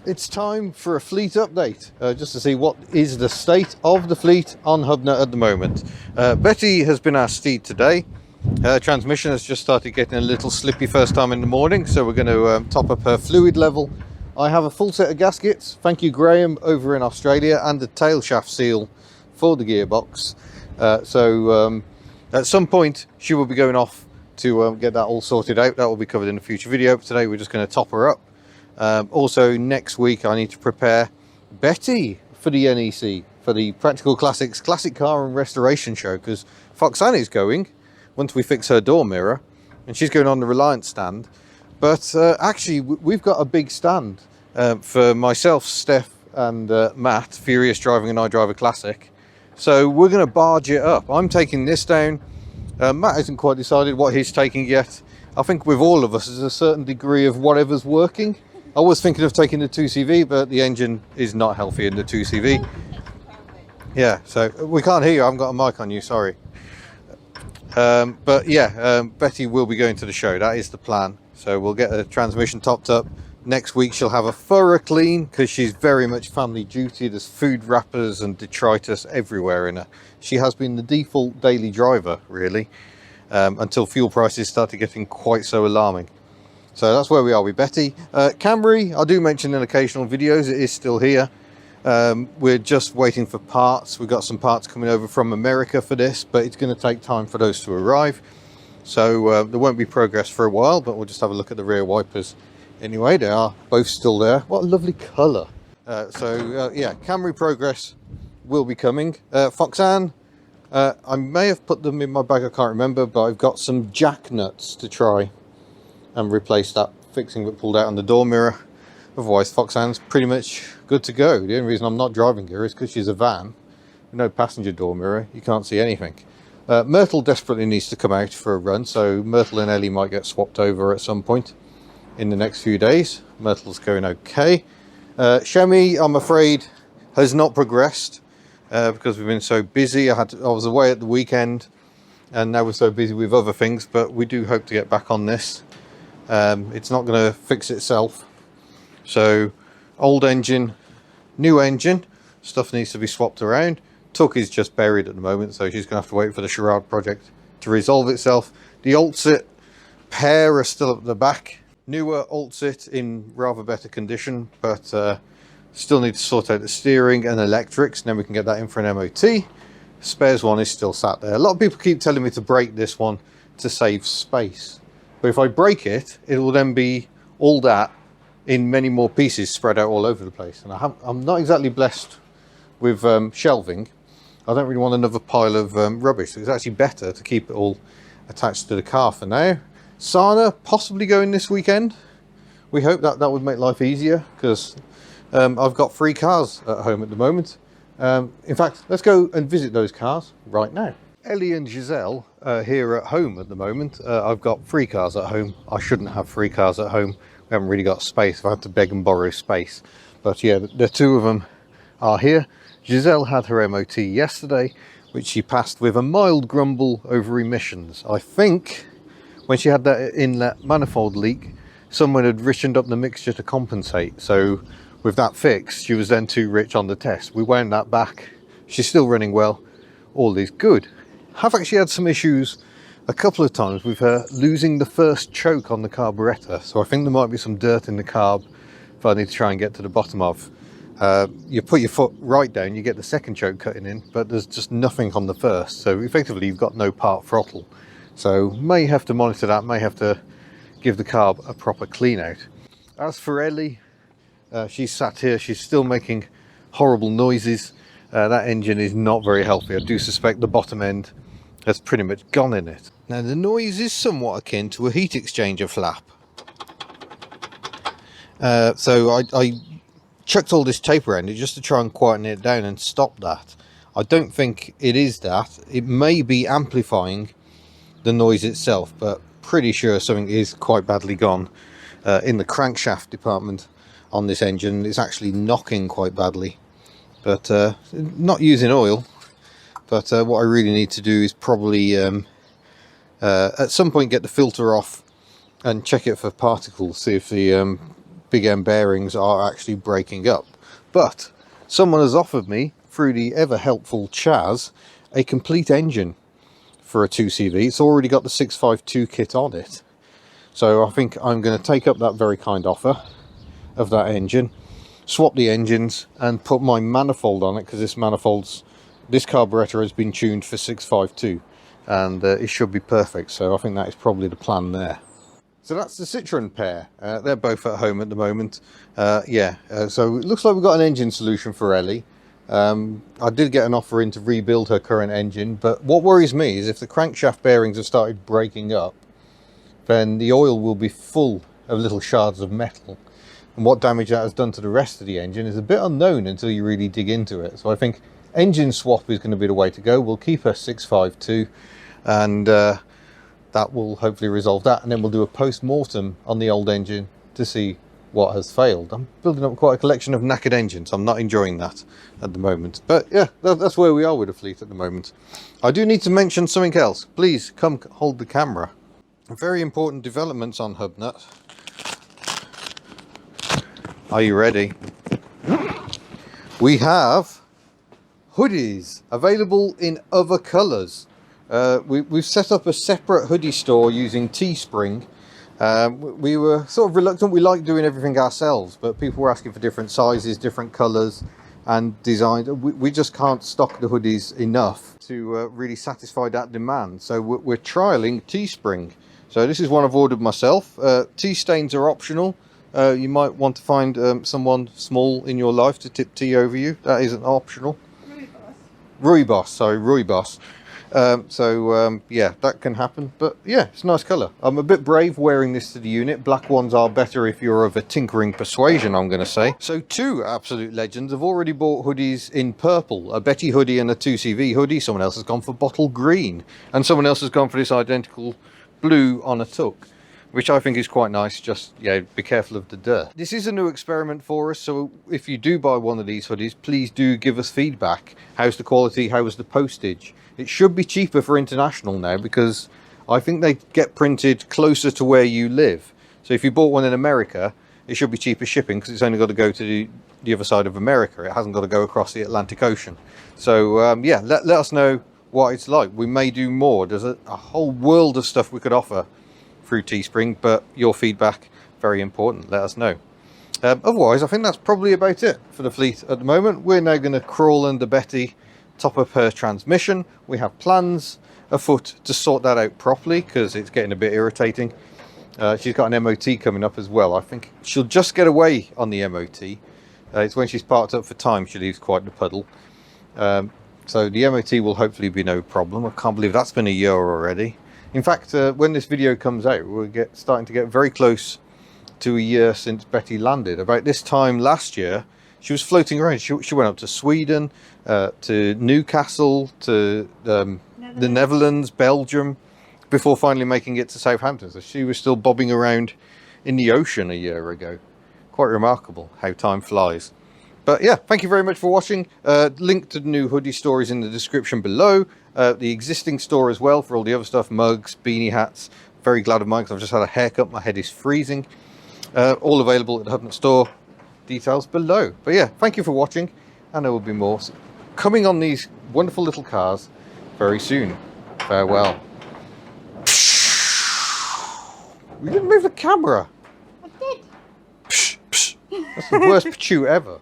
It's time for a fleet update, just to see what is the state of the fleet on HubNut at the moment. Betty has been our steed today. Her transmission has just started getting a little slippy first time in the morning, so we're going to top up her fluid level. I have a full set of gaskets, thank you Graham over in Australia, and a tail shaft seal for the gearbox. So at some point she will be going off to get that all sorted out. That will be covered in a future video. But today we're just going to top her up. Also next week I need to prepare Betty for the NEC, for the Practical Classics Classic Car and Restoration Show, because Foxanne is going once we fix her door mirror, and she's going on the Reliant stand. But actually we've got a big stand for myself, Steph and Matt, Furious Driving and I Drive a Classic. So we're going to barge it up. I'm taking this down. Matt hasn't quite decided what he's taking yet. I think with all of us there's a certain degree of whatever's working. I was thinking of taking the 2CV, but the engine is not healthy in the 2CV. Yeah, so we can't hear you. I haven't got a mic on you, sorry. But yeah, Betty will be going to the show. That is the plan. So we'll get the transmission topped up. Next week she'll have a thorough clean, because she's very much family duty. There's food wrappers and detritus everywhere in her. She has been the default daily driver, really, until fuel prices started getting quite so alarming. So that's where we are with Betty. Camry, I do mention in occasional videos, it is still here. We're just waiting for parts. We've got some parts coming over from America for this, but it's going to take time for those to arrive. So there won't be progress for a while, but we'll just have a look at the rear wipers. Anyway, they are both still there. What a lovely colour. Yeah, Camry progress will be coming. Foxanne, I may have put them in my bag, I can't remember, but I've got some jack nuts to try and replace that fixing that pulled out on the door mirror. Otherwise Foxanne's pretty much good to go. The only reason I'm not driving her is because she's a van with no passenger door mirror. You can't see anything. Myrtle desperately needs to come out for a run, so Myrtle and Ellie might get swapped over at some point in the next few days. Myrtle's going okay. Shemi, I'm afraid, has not progressed because we've been so busy. I was away at the weekend, and now we're so busy with other things, but we do hope to get back on this. It's not going to fix itself. So old engine, new engine, stuff needs to be swapped around. Tuck is just buried at the moment, so she's going to have to wait for the Charade project to resolve itself. The Oltcit pair are still at the back. Newer Oltcit in rather better condition, but still need to sort out the steering and electrics, and then we can get that in for an MOT. Spares one is still sat there. A lot of people keep telling me to break this one to save space. But if I break it, it will then be all that in many more pieces spread out all over the place. And I'm not exactly blessed with shelving. I don't really want another pile of rubbish. So it's actually better to keep it all attached to the car for now. Sana possibly going this weekend. We hope that would make life easier, because I've got 3 cars at home at the moment. In fact, let's go and visit those cars right now. Ellie and Giselle are here at home at the moment. I've got 3 cars at home. I shouldn't have 3 cars at home. We haven't really got space. I've had to beg and borrow space. But yeah, the 2 of them are here. Giselle had her MOT yesterday, which she passed with a mild grumble over emissions. I think when she had that inlet manifold leak, someone had richened up the mixture to compensate. So with that fixed, she was then too rich on the test. We wound that back. She's still running well. All is good. Have actually had some issues a couple of times with her losing the first choke on the carburettor, so I think there might be some dirt in the carb that I need to try and get to the bottom of. You put your foot right down, you get the second choke cutting in, but there's just nothing on the first, so effectively you've got no part throttle. So may have to monitor that, may have to give the carb a proper clean out. As for Ellie, she's sat here, she's still making horrible noises. That engine is not very healthy. I do suspect the bottom end has pretty much gone in it. Now the noise is somewhat akin to a heat exchanger flap. So I chucked all this tape around it just to try and quieten it down and stop that. I don't think it is that. It may be amplifying the noise itself, but pretty sure something is quite badly gone in the crankshaft department on this engine. It's actually knocking quite badly, but not using oil. But what I really need to do is probably at some point get the filter off and check it for particles, see if the big end bearings are actually breaking up. But someone has offered me, through the ever helpful Chaz, a complete engine for a 2CV. It's already got the 652 kit on it. So I think I'm going to take up that very kind offer of that engine, swap the engines and put my manifold on it, because this carburetor has been tuned for 652 and it should be perfect. So I think that is probably the plan there. So that's the Citroen pair. They're both at home at the moment. So it looks like we've got an engine solution for Ellie. I did get an offer in to rebuild her current engine, but what worries me is if the crankshaft bearings have started breaking up, then the oil will be full of little shards of metal. And what damage that has done to the rest of the engine is a bit unknown until you really dig into it. So I think engine swap is going to be the way to go. We'll keep her 652 and that will hopefully resolve that, and then we'll do a post-mortem on the old engine to see what has failed. I'm building up quite a collection of knackered engines. I'm not enjoying that at the moment, but yeah, that's where we are with the fleet at the moment. I do need to mention something else. Please come hold the camera. Very important developments on HubNut. Are you ready? We have hoodies available in other colours. We've set up a separate hoodie store using Teespring. We were sort of reluctant. We like doing everything ourselves, but people were asking for different sizes, different colours and designs. We just can't stock the hoodies enough to really satisfy that demand. So we're trialling Teespring. So this is one I've ordered myself. Tea stains are optional. You might want to find someone small in your life to tip tea over you. That isn't optional. Rooibos. Yeah, that can happen, but yeah, it's a nice colour. I'm a bit brave wearing this to the unit. Black ones are better if you're of a tinkering persuasion, I'm going to say. So two absolute legends have already bought hoodies in purple, a Betty hoodie and a 2CV hoodie. Someone else has gone for bottle green, and someone else has gone for this identical blue on a tuck, which I think is quite nice. Just, yeah, be careful of the dirt. This is a new experiment for us, so if you do buy one of these hoodies, please do give us feedback. How's the quality? How was the postage? It should be cheaper for international now, because I think they get printed closer to where you live. So if you bought one in America, it should be cheaper shipping, because it's only got to go to the other side of America. It hasn't got to go across the Atlantic Ocean. So yeah, let us know what it's like. We may do more. There's a whole world of stuff we could offer through Teespring, but your feedback, very important. Let us know. Otherwise, I think that's probably about it for the fleet at the moment. We're now going to crawl under Betty, top up her transmission. We have plans afoot to sort that out properly, because it's getting a bit irritating. She's got an MOT coming up as well. I think she'll just get away on the MOT. It's when she's parked up for time she leaves quite the puddle. So the MOT will hopefully be no problem. I can't believe that's been a year already. In fact, when this video comes out, we're starting to get very close to a year since Betty landed. About this time last year, she was floating around. She went up to Sweden, to Newcastle, to the Netherlands, Belgium, before finally making it to Southampton. So she was still bobbing around in the ocean a year ago. Quite remarkable how time flies. But yeah, thank you very much for watching. Link to the new hoodie store is in the description below. The existing store as well for all the other stuff, mugs, beanie hats. Very glad of mine because I've just had a haircut. My head is freezing. All available at the HubNut store. Details below. But yeah, thank you for watching, and there will be more coming on these wonderful little cars very soon. Farewell. We didn't move the camera. I did. That's the worst pachoo ever.